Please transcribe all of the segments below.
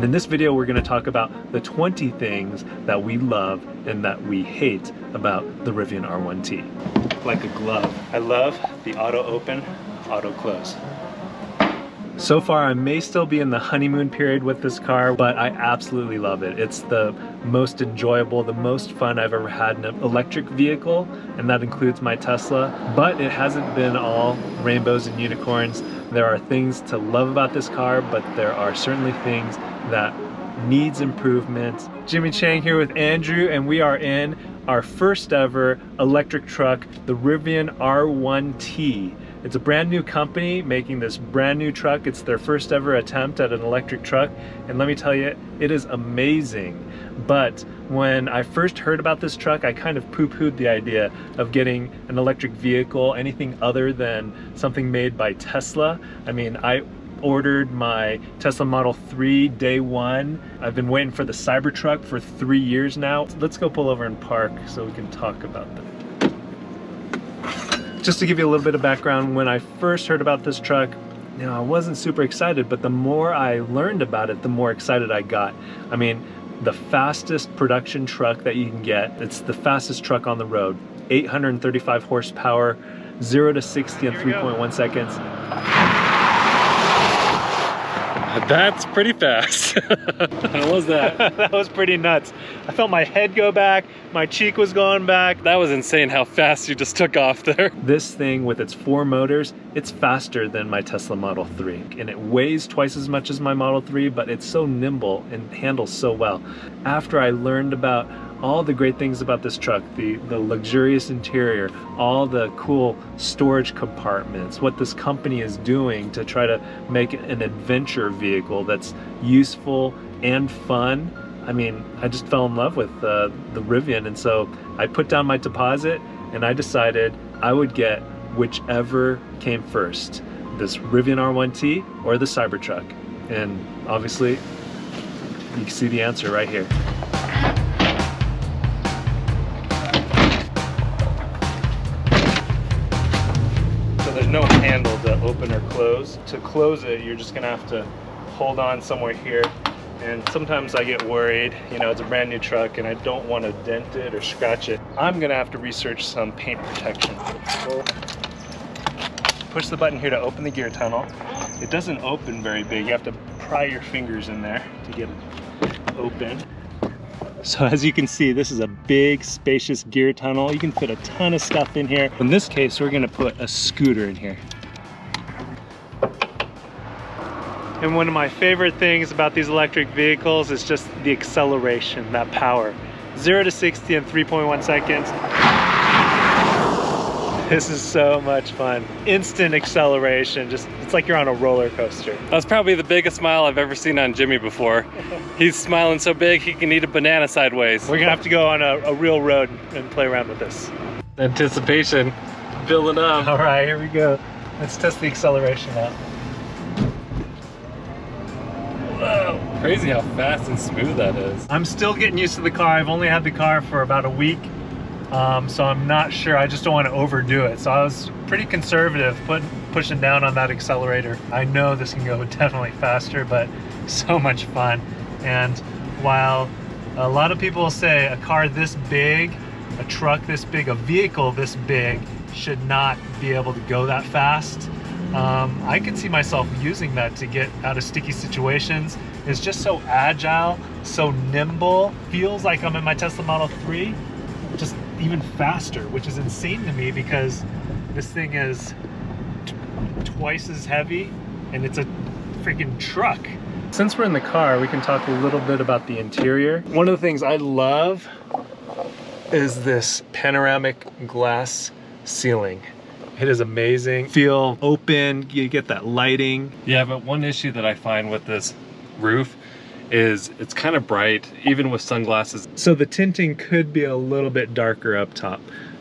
In this video, we're going to talk about the 20 things that we love and that we hate about the Rivian R1T. Like a glove. I love the auto open, auto close. So far, I may still be in the honeymoon period with this car, but I absolutely love it. It's the most enjoyable, the most fun I've ever had in an electric vehicle, and that includes my Tesla. But it hasn't been all rainbows and unicorns. There are things to love about this car, but there are certainly things that needs improvement. Jimmy Chang here with Andrew, and we are in our first ever electric truck, the Rivian R1T. It's a brand new company making this brand new truck. It's their first ever attempt at an electric truck, and let me tell you, it is amazing. But when I first heard about this truck, I kind of poo-pooed the idea of getting an electric vehicle, anything other than something made by Tesla. I mean, I ordered my Tesla Model 3 day one. I've been waiting for the Cybertruck for 3 years now. Let's go pull over and park so we can talk about that. Just to give you a little bit of background, when I first heard about this truck, you know, I wasn't super excited, but the more I learned about it, the more excited I got. I mean, the fastest production truck that you can get, it's the fastest truck on the road. 835 horsepower, 0 to 60 in 3.1 seconds. That's pretty fast. How was that? That was pretty nuts. I felt my head go back, my cheek was going back. That was insane how fast you just took off there. This thing with its 4 motors, it's faster than my Tesla Model 3. And it weighs twice as much as my Model 3, but it's so nimble and handles so well. After I learned about all the great things about this truck, the luxurious interior, all the cool storage compartments, what this company is doing to try to make an adventure vehicle that's useful and fun. I mean, I just fell in love with the Rivian, and so I put down my deposit and I decided I would get whichever came first, this Rivian R1T or the Cybertruck. And obviously, you can see the answer right here. There's no handle to open or close. To close it, you're just gonna have to hold on somewhere here. And sometimes I get worried, you know, it's a brand new truck and I don't want to dent it or scratch it. I'm gonna have to research some paint protection. Push the button here to open the gear tunnel. It doesn't open very big. You have to pry your fingers in there to get it open. So as you can see, this is a big, spacious gear tunnel. You can fit a ton of stuff in here. In this case, we're gonna put a scooter in here. And one of my favorite things about these electric vehicles is just the acceleration, that power. 0 to 60 in 3.1 seconds. This is so much fun. Instant acceleration, just it's like you're on a roller coaster. That's probably the biggest smile I've ever seen on Jimmy before. He's smiling so big he can eat a banana sideways. We're gonna have to go on a real road and play around with this. Anticipation, building up. All right, here we go. Let's test the acceleration out. Whoa. Crazy how fast and smooth that is. I'm still getting used to the car. I've only had the car for about a week. So I'm not sure, I just don't want to overdo it. So I was pretty conservative, pushing down on that accelerator. I know this can go definitely faster, but so much fun. And while a lot of people say a car this big, a truck this big, a vehicle this big should not be able to go that fast, I can see myself using that to get out of sticky situations. It's just so agile, so nimble. Feels like I'm in my Tesla Model 3, just even faster, which is insane to me because this thing is twice as heavy and it's a freaking truck. Since we're in the car, we can talk a little bit about the interior. One of the things I love is this panoramic glass ceiling. It is amazing. Feel open, you get that lighting. Yeah, but one issue that I find with this roof is it's kind of bright, even with sunglasses. So the tinting could be a little bit darker up top,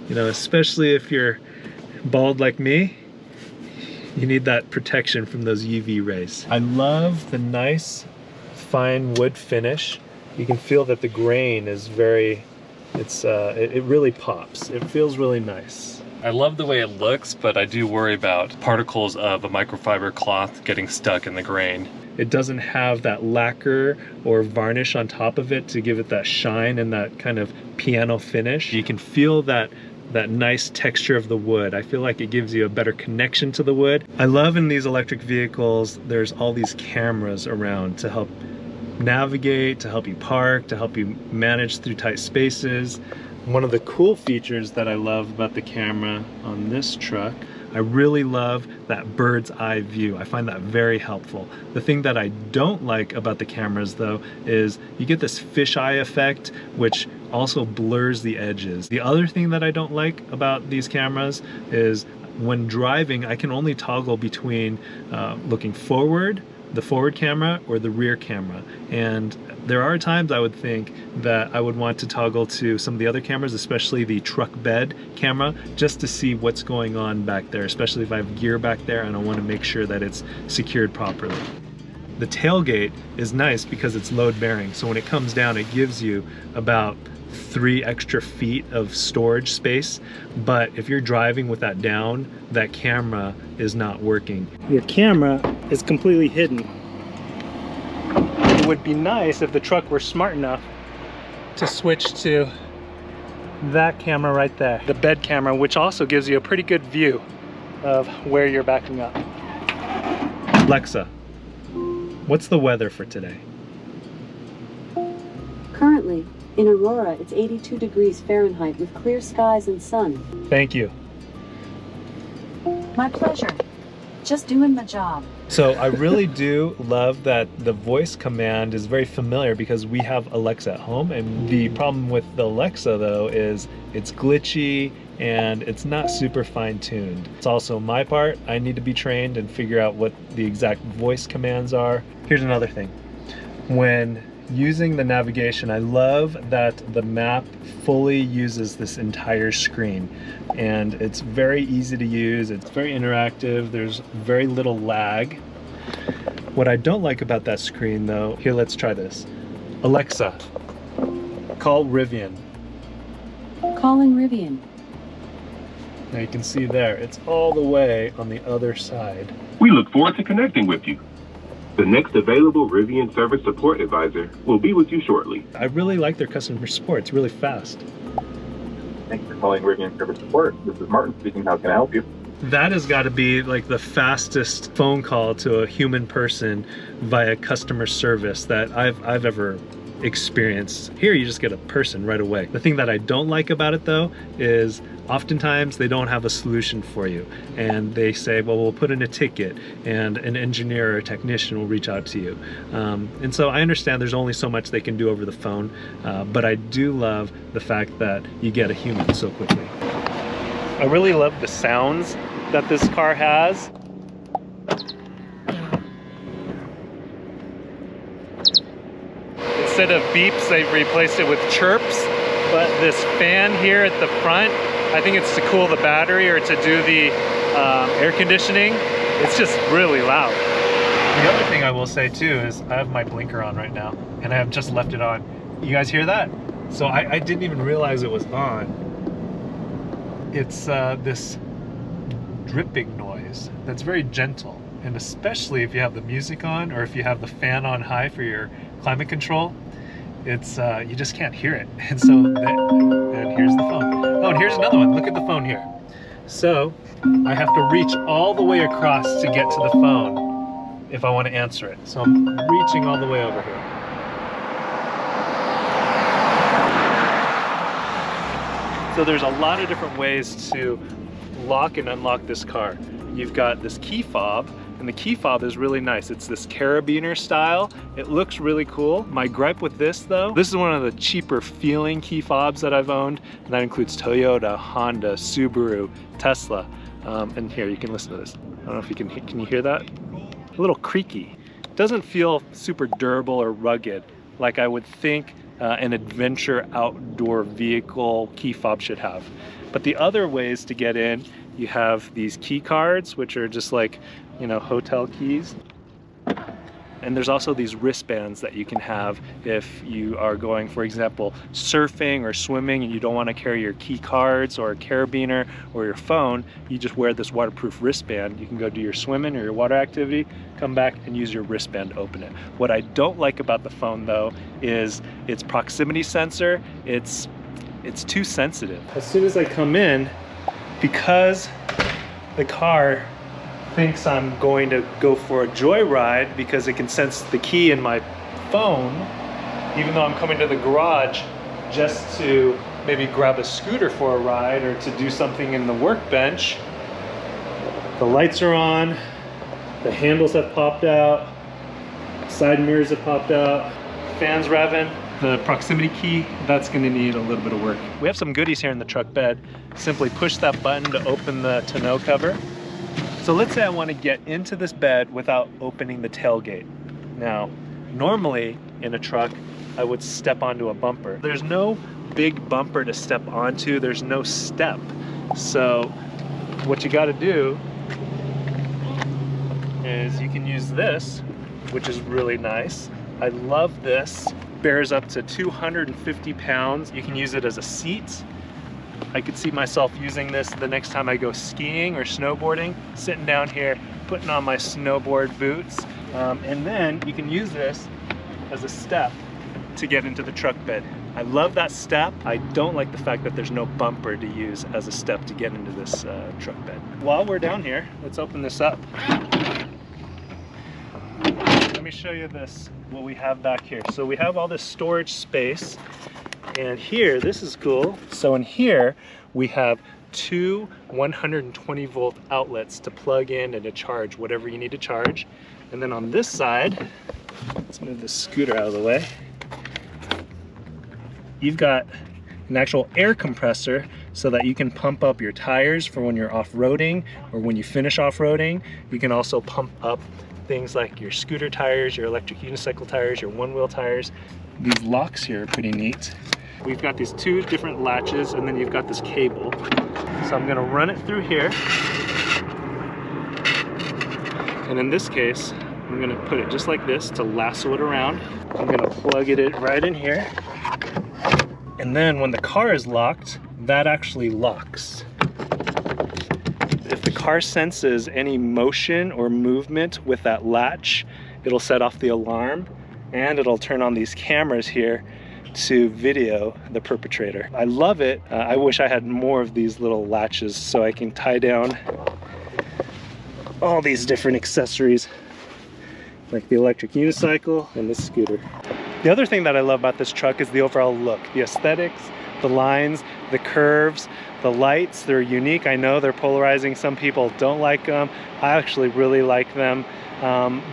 you know, especially if you're bald like me. You need that protection from those UV rays. I love the nice fine wood finish. You can feel that the grain is very, it really pops. It feels really nice. I love the way it looks, but I do worry about particles of a microfiber cloth getting stuck in the grain. it doesn't have that lacquer or varnish on top of it to give it that shine and that kind of piano finish. You can feel that nice texture of the wood. I feel like it gives you a better connection to the wood. I love in these electric vehicles, there's all these cameras around to help navigate, to help you park, to help you manage through tight spaces. One of the cool features that I love about the camera on this truck, I really love that bird's eye view. I find that very helpful. The thing that I don't like about the cameras though is you get this fisheye effect, which also blurs the edges. The other thing that I don't like about these cameras is when driving, I can only toggle between looking forward, the forward camera, or the rear camera. And there are times I would think that I would want to toggle to some of the other cameras, especially the truck bed camera, just to see what's going on back there, especially if I have gear back there and I want to make sure that it's secured properly. The tailgate is nice because it's load bearing, so when it comes down it gives you about 3 extra feet of storage space, but if you're driving with that down, that camera is not working. Your camera is completely hidden. It would be nice if the truck were smart enough to switch to that camera right there, the bed camera, which also gives you a pretty good view of where you're backing up. Alexa, what's the weather for today? Currently, in Aurora, it's 82 degrees Fahrenheit with clear skies and sun. Thank you. My pleasure. Just doing my job. So I really do love that the voice command is very familiar because we have Alexa at home, and the problem with the Alexa though is it's glitchy and it's not super fine-tuned. It's also my part. I need to be trained and figure out what the exact voice commands are. Here's another thing. When using the navigation, I love that the map fully uses this entire screen, and it's very easy to use. It's very interactive. There's very little lag. What I don't like about that screen though, here, let's try this. Alexa, call Rivian. Calling Rivian. Now you can see there, it's all the way on the other side. We look forward to connecting with you. The next available Rivian Service Support Advisor will be with you shortly. I really like their customer support. It's really fast. Thanks for calling Rivian Service Support. This is Martin speaking. How can I help you? That has got to be like the fastest phone call to a human person via customer service that I've ever experienced. Here you just get a person right away. The thing that I don't like about it though is oftentimes they don't have a solution for you, and they say, well, we'll put in a ticket and an engineer or a technician will reach out to you. And so I understand there's only so much they can do over the phone, but I do love the fact that you get a human so quickly. I really love the sounds that this car has. Instead of beeps, they've replaced it with chirps, but this fan here at the front, I think it's to cool the battery or to do the air conditioning. It's just really loud. The other thing I will say too is I have my blinker on right now, and I have just left it on. You guys hear that? So I didn't even realize it was on. It's this dripping noise that's very gentle, and especially if you have the music on or if you have the fan on high for your climate control, it's you just can't hear it. And so and here's the phone. Oh, and here's another one. Look at the phone here. So I have to reach all the way across to get to the phone if I want to answer it. So I'm reaching all the way over here. So there's a lot of different ways to lock and unlock this car. You've got this key fob, and the key fob is really nice. It's this carabiner style. It looks really cool. My gripe with this though, this is one of the cheaper feeling key fobs that I've owned, and that includes Toyota, Honda, Subaru, Tesla. And here, you can listen to this. I don't know if you can you hear that? A little creaky. It doesn't feel super durable or rugged like I would think an adventure outdoor vehicle key fob should have. But the other ways to get in, you have these key cards, which are just like, you know, hotel keys. And there's also these wristbands that you can have if you are going, for example, surfing or swimming and you don't want to carry your key cards or a carabiner or your phone. You just wear this waterproof wristband. You can go do your swimming or your water activity, come back and use your wristband to open it. What I don't like about the phone though is its proximity sensor. It's too sensitive. As soon as I come in, because the car thinks I'm going to go for a joyride because it can sense the key in my phone, even though I'm coming to the garage just to maybe grab a scooter for a ride or to do something in the workbench. The lights are on, the handles have popped out, side mirrors have popped out, fans revving. The proximity key, that's going to need a little bit of work. We have some goodies here in the truck bed. Simply push that button to open the tonneau cover. So let's say I want to get into this bed without opening the tailgate. Now, normally in a truck, I would step onto a bumper. There's no big bumper to step onto. There's no step. So what you got to do is you can use this, which is really nice. I love this. Bears up to 250 pounds. You can use it as a seat. I could see myself using this the next time I go skiing or snowboarding, sitting down here, putting on my snowboard boots. And then you can use this as a step to get into the truck bed. I love that step. I don't like the fact that there's no bumper to use as a step to get into this truck bed. While we're down here, let's open this up. Let me show you this, what we have back here. So we have all this storage space, and here, this is cool. So in here, we have two 120 volt outlets to plug in and to charge whatever you need to charge. And then on this side, let's move this scooter out of the way. You've got an actual air compressor so that you can pump up your tires for when you're off-roading or when you finish off-roading. You can also pump up things like your scooter tires, your electric unicycle tires, your one-wheel tires. These locks here are pretty neat. We've got these two different latches, and then you've got this cable. So I'm gonna run it through here. And in this case, I'm gonna put it just like this to lasso it around. I'm gonna plug it right in here. And then when the car is locked, that actually locks. If the car senses any motion or movement with that latch, it'll set off the alarm, and it'll turn on these cameras here to video the perpetrator. I love it. I wish I had more of these little latches so I can tie down all these different accessories like the electric unicycle and the scooter. The other thing that I love about this truck is the overall look, the aesthetics, the lines, the curves, the lights. They're unique. I know they're polarizing. Some people don't like them. I actually really like them.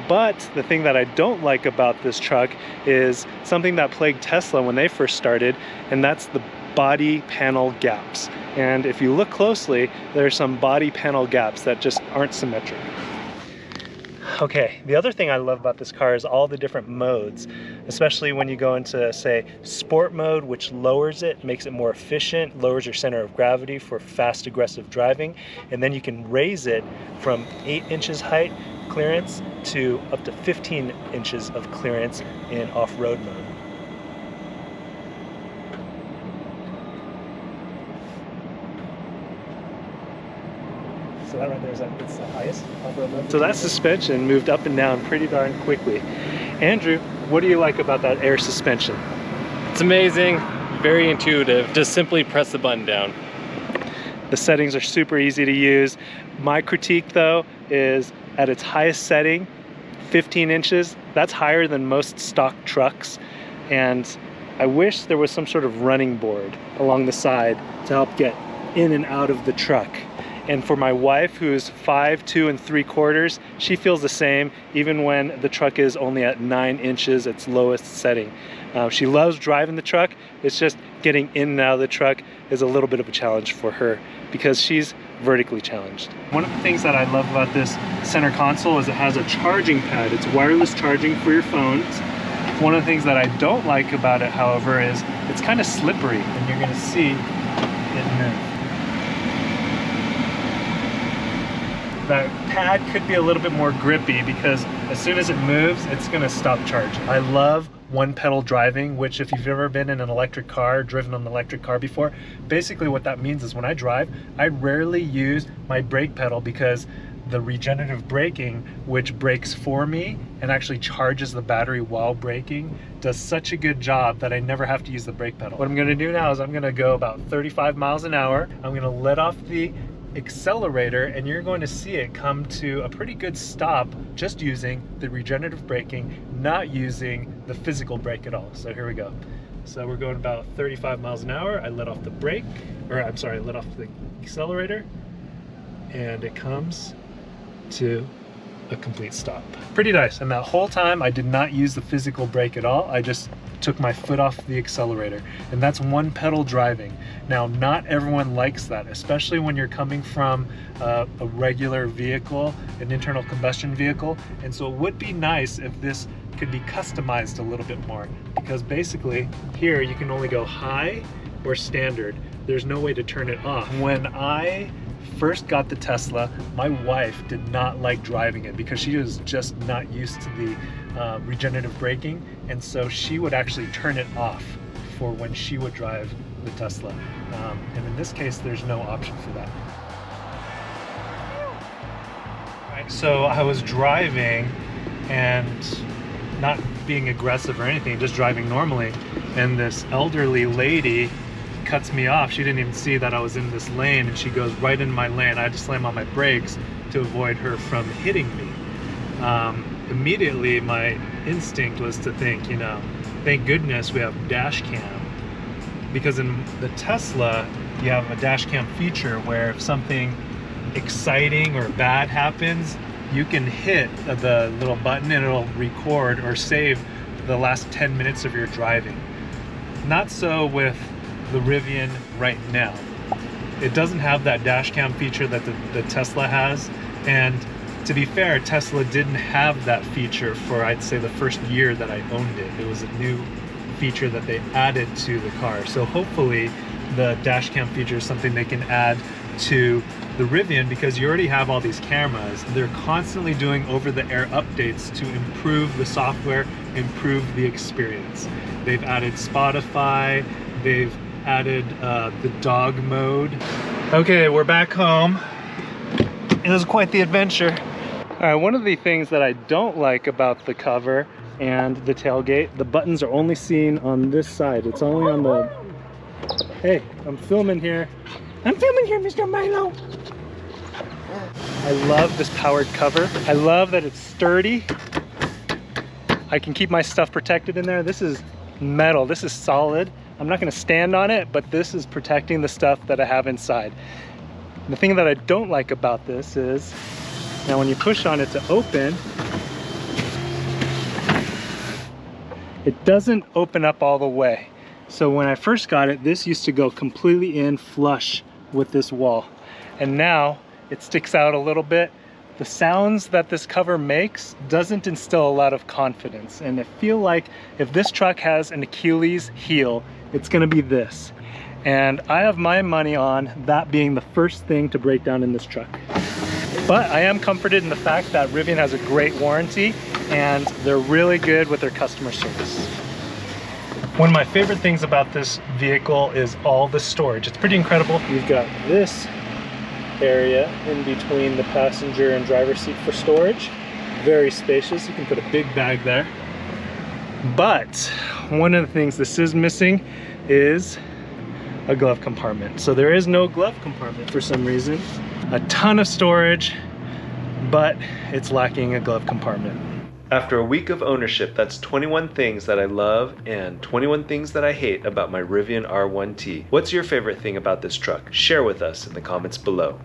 But the thing that I don't like about this truck is something that plagued Tesla when they first started, and that's the body panel gaps. And if you look closely, there are some body panel gaps that just aren't symmetric. Okay, the other thing I love about this car is all the different modes, especially when you go into, say, sport mode, which lowers it, makes it more efficient, lowers your center of gravity for fast, aggressive driving, and then you can raise it from 8 inches height clearance to up to 15 inches of clearance in off-road mode. So that right there, it's the highest off-road mode. So that suspension moved up and down pretty darn quickly. Andrew, what do you like about that air suspension? It's amazing, very intuitive. Just simply press the button down. The settings are super easy to use. My critique though is at its highest setting, 15 inches, that's higher than most stock trucks. And I wish there was some sort of running board along the side to help get in and out of the truck. And for my wife, who's 5'2 3/4", she feels the same, even when the truck is only at 9 inches, its lowest setting. She loves driving the truck. It's just getting in and out of the truck is a little bit of a challenge for her because she's vertically challenged. One of the things that I love about this center console is it has a charging pad. It's wireless charging for your phones. One of the things that I don't like about it, however, is it's kind of slippery, and you're gonna see it move. that pad could be a little bit more grippy because as soon as it moves, it's gonna stop charging. I love one pedal driving, which if you've ever been in an electric car, driven an electric car before, basically what that means is when I drive, I rarely use my brake pedal because the regenerative braking, which brakes for me and actually charges the battery while braking, does such a good job that I never have to use the brake pedal. What I'm gonna do now is I'm gonna go about 35 miles an hour. I'm gonna let off the accelerator and you're going to see it come to a pretty good stop just using the regenerative braking, not using the physical brake at all. So here we go. So we're going about 35 miles an hour. I let off the brake, or I'm sorry, I let off the accelerator, and it comes to a complete stop. Pretty nice. And that whole time I did not use the physical brake at all. I just took my foot off the accelerator, and that's one pedal driving. Now, not everyone likes that, especially when you're coming from a regular vehicle, an internal combustion vehicle. And so it would be nice if this could be customized a little bit more, because basically here you can only go high or standard. There's no way to turn it off. When I first got the Tesla, my wife did not like driving it because she was just not used to the regenerative braking, and so she would actually turn it off for when she would drive the Tesla. And in this case, there's no option for that. Right, so I was driving and not being aggressive or anything, just driving normally, and this elderly lady cuts me off. She didn't even see that I was in this lane, and she goes right in my lane. I had to slam on my brakes to avoid her from hitting me. Immediately my instinct was to think, you know, thank goodness we have dash cam, because in the Tesla you have a dash cam feature where if something exciting or bad happens, you can hit the little button and it'll record or save the last 10 minutes of your driving. Not so with the Rivian right now. It doesn't have that dash cam feature that the Tesla has, and to be fair, Tesla didn't have that feature for, I'd say, the first year that I owned it. It was a new feature that they added to the car. So hopefully the dash cam feature is something they can add to the Rivian, because you already have all these cameras. They're constantly doing over-the-air updates to improve the software, improve the experience. They've added Spotify, they've added the dog mode. Okay, we're back home. It was quite the adventure. All right, one of the things that I don't like about the cover and the tailgate, the buttons are only seen on this side. It's only on the... Hey, I'm filming here. I'm filming here, Mr. Milo. I love this powered cover. I love that it's sturdy. I can keep my stuff protected in there. This is metal, this is solid. I'm not gonna stand on it, but this is protecting the stuff that I have inside. The thing that I don't like about this is, now when you push on it to open, it doesn't open up all the way. So when I first got it, this used to go completely in flush with this wall. And now it sticks out a little bit. The sounds that this cover makes doesn't instill a lot of confidence. And I feel like if this truck has an Achilles heel, it's gonna be this. And I have my money on that being the first thing to break down in this truck. But I am comforted in the fact that Rivian has a great warranty and they're really good with their customer service. One of my favorite things about this vehicle is all the storage. It's pretty incredible. You've got this area in between the passenger and driver's seat for storage. Very spacious. You can put a big bag there. But one of the things this is missing is a glove compartment. So there is no glove compartment for some reason. A ton of storage, but it's lacking a glove compartment. After a week of ownership, that's 21 things that I love and 21 things that I hate about my Rivian R1T. What's your favorite thing about this truck? Share with us in the comments below.